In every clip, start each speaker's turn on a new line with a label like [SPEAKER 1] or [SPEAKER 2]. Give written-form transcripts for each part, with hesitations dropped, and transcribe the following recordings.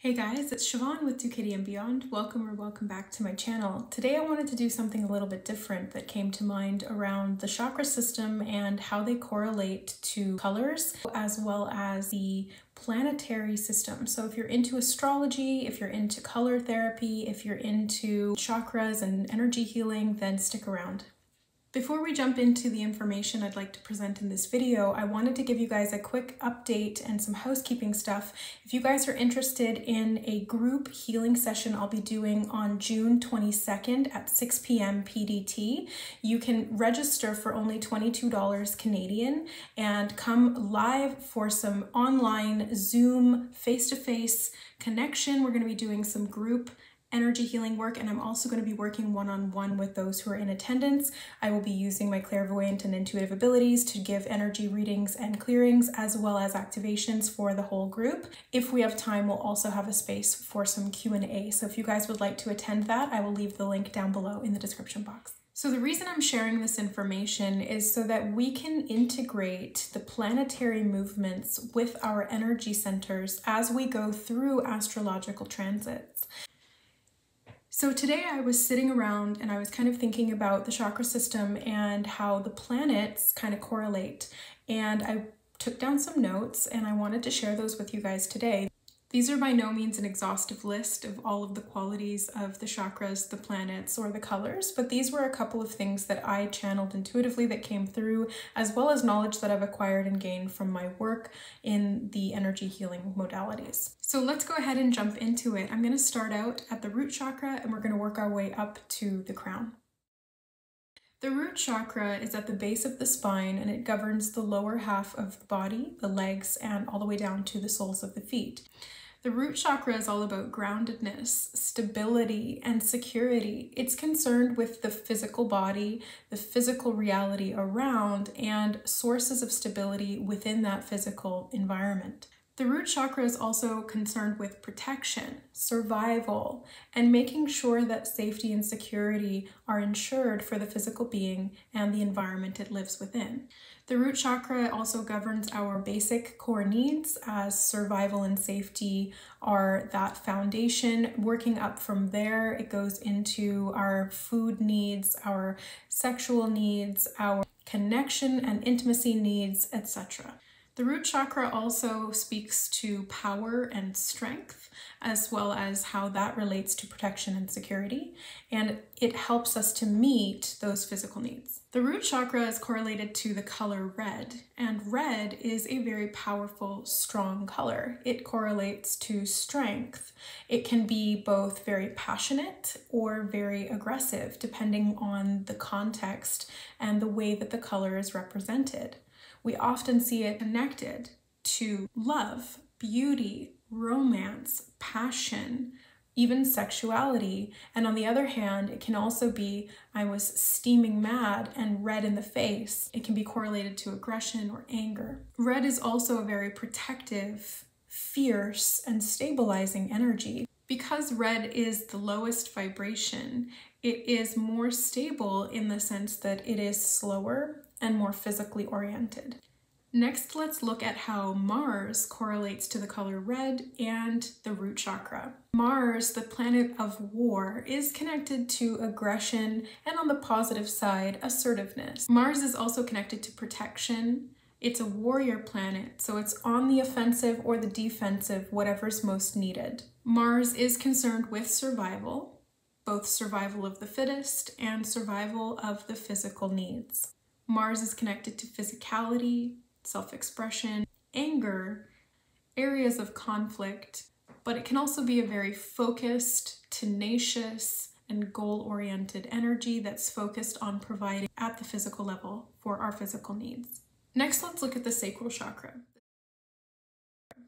[SPEAKER 1] Hey guys, it's Siobhan with ToKittyandBeyond. Welcome back to my channel. Today I wanted to do something a little bit different that came to mind around the chakra system and how they correlate to colors, as well as the planetary system. So if you're into astrology, if you're into color therapy, if you're into chakras and energy healing, then stick around. Before we jump into the information I'd like to present in this video, I wanted to give you guys a quick update and some housekeeping stuff. If you guys are interested in a group healing session I'll be doing on June 22nd at 6 p.m. PDT, you can register for only $22 Canadian and come live for some online Zoom face-to-face connection. We're going to be doing some group energy healing work, and I'm also going to be working one-on-one with those who are in attendance. I will be using my clairvoyant and intuitive abilities to give energy readings and clearings, as well as activations for the whole group. If we have time, we'll also have a space for some Q&A. So if you guys would like to attend that, I will leave the link down below in the description box. So the reason I'm sharing this information is so that we can integrate the planetary movements with our energy centers as we go through astrological transits. So today I was sitting around and I was kind of thinking about the chakra system and how the planets kind of correlate. And I took down some notes and I wanted to share those with you guys today. These are by no means an exhaustive list of all of the qualities of the chakras, the planets, or the colors, but these were a couple of things that I channeled intuitively that came through, as well as knowledge that I've acquired and gained from my work in the energy healing modalities. So let's go ahead and jump into it. I'm going to start out at the root chakra and we're going to work our way up to the crown. The root chakra is at the base of the spine and it governs the lower half of the body, the legs, and all the way down to the soles of the feet. The root chakra is all about groundedness, stability, and security. It's concerned with the physical body, the physical reality around, and sources of stability within that physical environment. The root chakra is also concerned with protection, survival, and making sure that safety and security are ensured for the physical being and the environment it lives within. The root chakra also governs our basic core needs, as survival and safety are that foundation. Working up from there, it goes into our food needs, our sexual needs, our connection and intimacy needs, etc. The root chakra also speaks to power and strength, as well as how that relates to protection and security, and it helps us to meet those physical needs. The root chakra is correlated to the color red, and red is a very powerful, strong color. It correlates to strength. It can be both very passionate or very aggressive, depending on the context and the way that the color is represented. We often see it connected to love, beauty, romance, passion, even sexuality. And on the other hand, it can also be, I was steaming mad and red in the face. It can be correlated to aggression or anger. Red is also a very protective, fierce, and stabilizing energy. Because red is the lowest vibration, it is more stable in the sense that it is slower and more physically oriented. Next, let's look at how Mars correlates to the color red and the root chakra. Mars, the planet of war, is connected to aggression and, on the positive side, assertiveness. Mars is also connected to protection. It's a warrior planet, so it's on the offensive or the defensive, whatever's most needed. Mars is concerned with survival, both survival of the fittest and survival of the physical needs. Mars is connected to physicality, self-expression, anger, areas of conflict, but it can also be a very focused, tenacious, and goal-oriented energy that's focused on providing at the physical level for our physical needs. Next, let's look at the sacral chakra.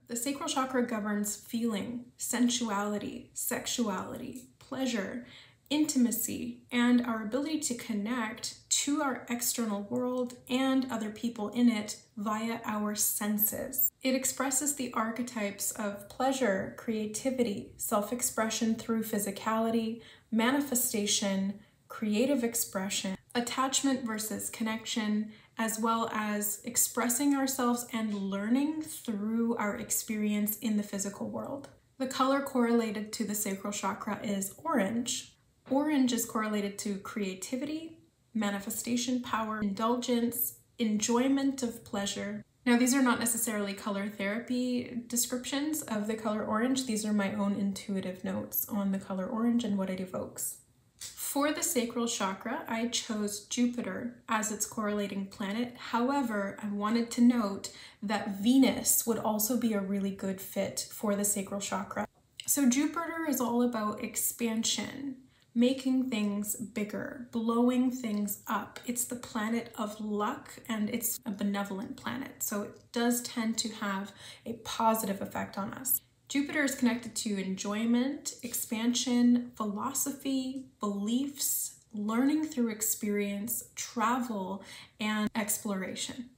[SPEAKER 1] The sacral chakra governs feeling, sensuality, sexuality, pleasure, intimacy, and our ability to connect to our external world and other people in it via our senses. It expresses the archetypes of pleasure, creativity, self-expression through physicality, manifestation, creative expression, attachment versus connection, as well as expressing ourselves and learning through our experience in the physical world. The color correlated to the sacral chakra is orange. Orange is correlated to creativity, manifestation power, indulgence, enjoyment of pleasure. Now, these are not necessarily color therapy descriptions of the color orange. These are my own intuitive notes on the color orange and what it evokes. For the sacral chakra, I chose Jupiter as its correlating planet. However, I wanted to note that Venus would also be a really good fit for the sacral chakra. So Jupiter is all about expansion, making things bigger, blowing things up. It's the planet of luck and it's a benevolent planet. So it does tend to have a positive effect on us. Jupiter is connected to enjoyment, expansion, philosophy, beliefs, learning through experience, travel, and exploration.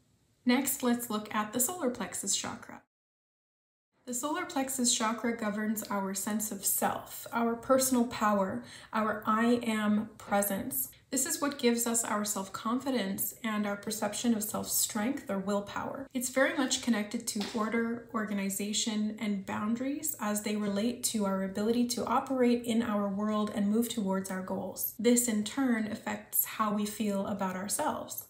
[SPEAKER 1] Next, let's look at the solar plexus chakra. The solar plexus chakra governs our sense of self, our personal power, our I am presence. This is what gives us our self-confidence and our perception of self-strength or willpower. It's very much connected to order, organization, and boundaries as they relate to our ability to operate in our world and move towards our goals. This in turn affects how we feel about ourselves.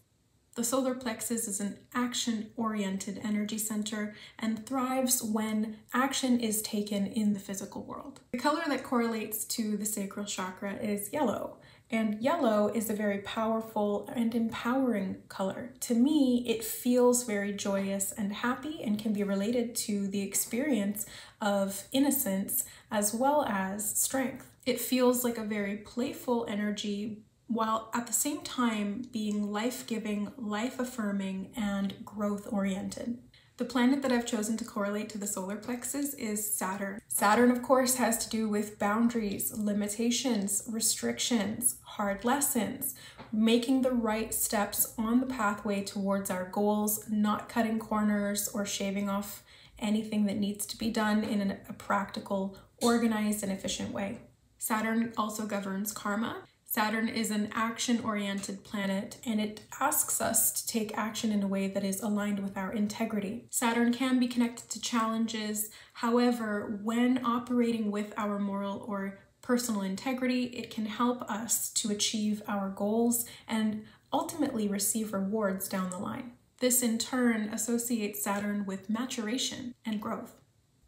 [SPEAKER 1] The solar plexus is an action-oriented energy center and thrives when action is taken in the physical world. The color that correlates to the sacral chakra is yellow. And yellow is a very powerful and empowering color. To me, it feels very joyous and happy and can be related to the experience of innocence as well as strength. It feels like a very playful energy while at the same time being life-giving, life-affirming, and growth-oriented. The planet that I've chosen to correlate to the solar plexus is Saturn. Saturn, of course, has to do with boundaries, limitations, restrictions, hard lessons, making the right steps on the pathway towards our goals, not cutting corners or shaving off anything that needs to be done in a practical, organized, and efficient way. Saturn also governs karma. Saturn is an action-oriented planet, and it asks us to take action in a way that is aligned with our integrity. Saturn can be connected to challenges. However, when operating with our moral or personal integrity, it can help us to achieve our goals and ultimately receive rewards down the line. This in turn associates Saturn with maturation and growth.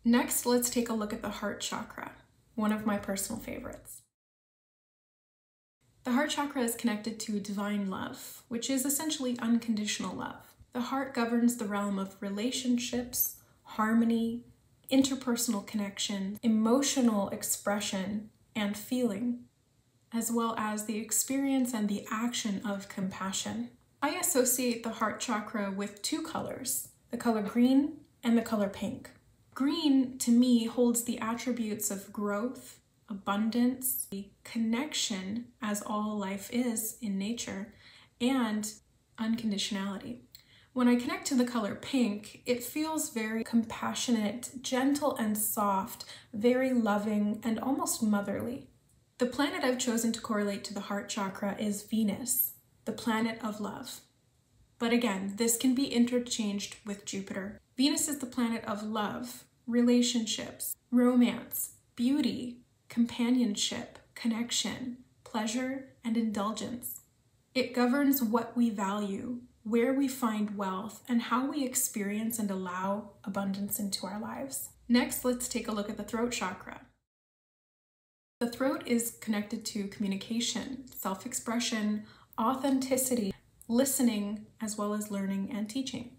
[SPEAKER 1] Next, let's take a look at the heart chakra, one of my personal favorites. The heart chakra is connected to divine love, which is essentially unconditional love. The heart governs the realm of relationships, harmony, interpersonal connection, emotional expression, and feeling, as well as the experience and the action of compassion. I associate the heart chakra with two colors, the color green and the color pink. Green, to me, holds the attributes of growth, abundance, connection, as all life is in nature, and unconditionality. When I connect to the color pink, it feels very compassionate, gentle and soft, very loving, and almost motherly. The planet I've chosen to correlate to the heart chakra is Venus, the planet of love. But again, this can be interchanged with Jupiter. Venus is the planet of love, relationships, romance, beauty, companionship, connection, pleasure, and indulgence. It governs what we value, where we find wealth, and how we experience and allow abundance into our lives. Next, let's take a look at the throat chakra. The throat is connected to communication, self-expression, authenticity, listening, as well as learning and teaching.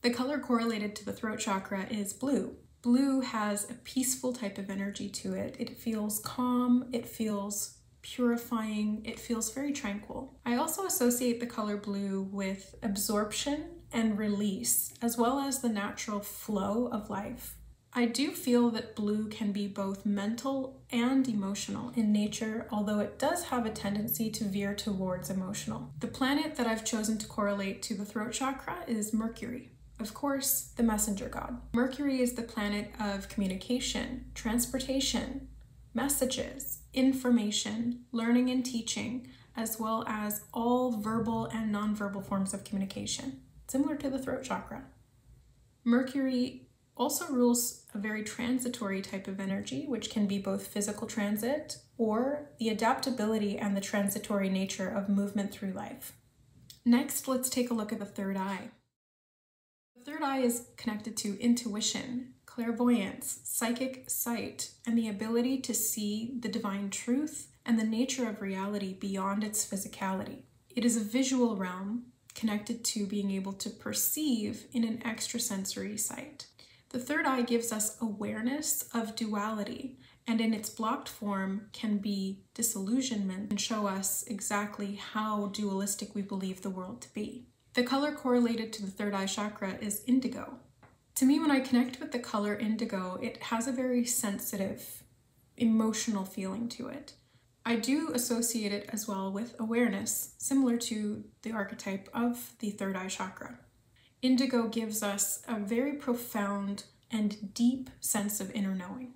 [SPEAKER 1] The color correlated to the throat chakra is blue. Blue has a peaceful type of energy to it. It feels calm, it feels purifying, it feels very tranquil. I also associate the color blue with absorption and release, as well as the natural flow of life. I do feel that blue can be both mental and emotional in nature, although it does have a tendency to veer towards emotional. The planet that I've chosen to correlate to the throat chakra is Mercury. Of course, the messenger god. Mercury is the planet of communication, transportation, messages, information, learning and teaching, as well as all verbal and nonverbal forms of communication, similar to the throat chakra. Mercury also rules a very transitory type of energy, which can be both physical transit or the adaptability and the transitory nature of movement through life. Next, let's take a look at the third eye. The third eye is connected to intuition, clairvoyance, psychic sight, and the ability to see the divine truth and the nature of reality beyond its physicality. It is a visual realm connected to being able to perceive in an extrasensory sight. The third eye gives us awareness of duality, and in its blocked form can be disillusionment and show us exactly how dualistic we believe the world to be. The color correlated to the third eye chakra is indigo. To me, when I connect with the color indigo, it has a very sensitive, emotional feeling to it. I do associate it as well with awareness, similar to the archetype of the third eye chakra. Indigo gives us a very profound and deep sense of inner knowing.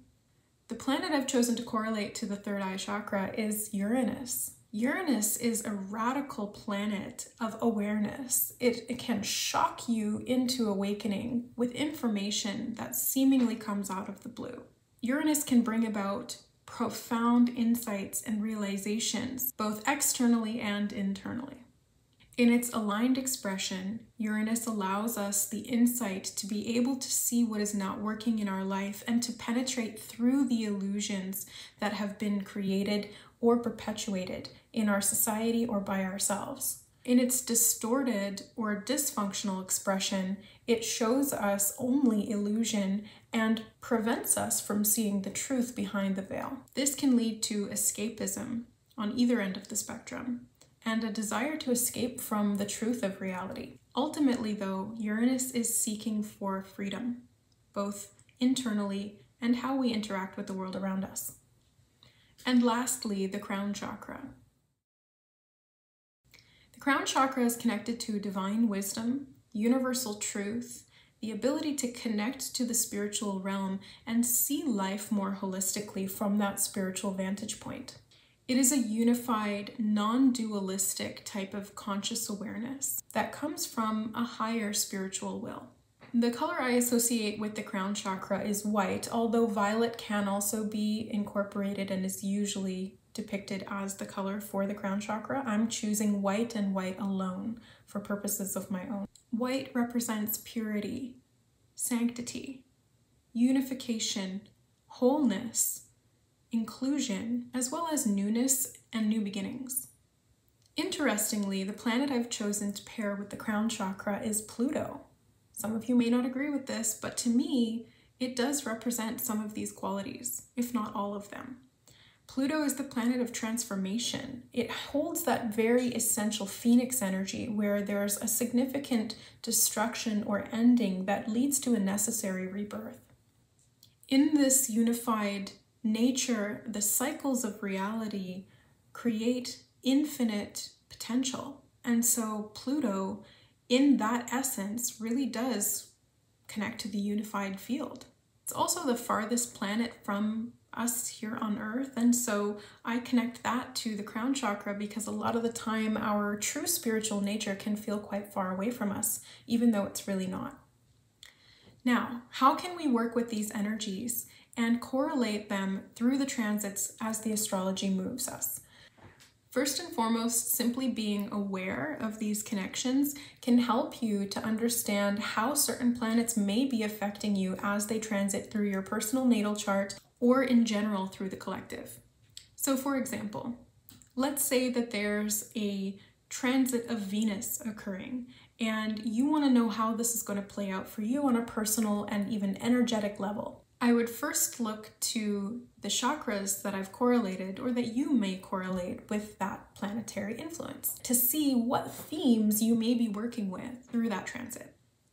[SPEAKER 1] The planet I've chosen to correlate to the third eye chakra is Uranus. Uranus is a radical planet of awareness. It can shock you into awakening with information that seemingly comes out of the blue. Uranus can bring about profound insights and realizations, both externally and internally. In its aligned expression, Uranus allows us the insight to be able to see what is not working in our life and to penetrate through the illusions that have been created or perpetuated in our society or by ourselves. In its distorted or dysfunctional expression, it shows us only illusion and prevents us from seeing the truth behind the veil. This can lead to escapism on either end of the spectrum, and a desire to escape from the truth of reality. Ultimately, though, Uranus is seeking for freedom, both internally and how we interact with the world around us. And lastly, the crown chakra. The crown chakra is connected to divine wisdom, universal truth, the ability to connect to the spiritual realm and see life more holistically from that spiritual vantage point. It is a unified, non-dualistic type of conscious awareness that comes from a higher spiritual will. The color I associate with the crown chakra is white, although violet can also be incorporated and is usually depicted as the color for the crown chakra. I'm choosing white and white alone for purposes of my own. White represents purity, sanctity, unification, wholeness, inclusion, as well as newness and new beginnings. Interestingly, the planet I've chosen to pair with the crown chakra is Pluto. Some of you may not agree with this, but to me, it does represent some of these qualities, if not all of them. Pluto is the planet of transformation. It holds that very essential phoenix energy where there's a significant destruction or ending that leads to a necessary rebirth. In this unified nature, the cycles of reality create infinite potential. And so Pluto, in that essence, really does connect to the unified field. It's also the farthest planet from us here on Earth, and so I connect that to the crown chakra because a lot of the time our true spiritual nature can feel quite far away from us, even though it's really not. Now, how can we work with these energies and correlate them through the transits as the astrology moves us? First and foremost, simply being aware of these connections can help you to understand how certain planets may be affecting you as they transit through your personal natal chart or in general through the collective. So for example, let's say that there's a transit of Venus occurring and you want to know how this is going to play out for you on a personal and even energetic level. I would first look to the chakras that I've correlated or that you may correlate with that planetary influence to see what themes you may be working with through that transit.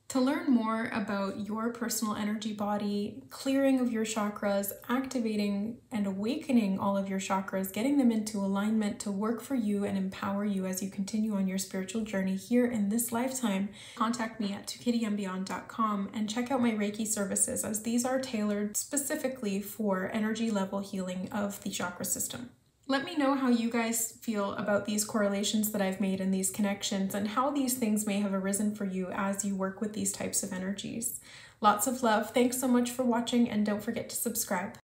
[SPEAKER 1] To learn more about your personal energy body, clearing of your chakras, activating and awakening all of your chakras, getting them into alignment to work for you and empower you as you continue on your spiritual journey here in this lifetime, contact me at ToKittyandBeyond.com and check out my Reiki services, as these are tailored specifically for energy level healing of the chakra system. Let me know how you guys feel about these correlations that I've made and these connections, and how these things may have arisen for you as you work with these types of energies. Lots of love. Thanks so much for watching, and don't forget to subscribe.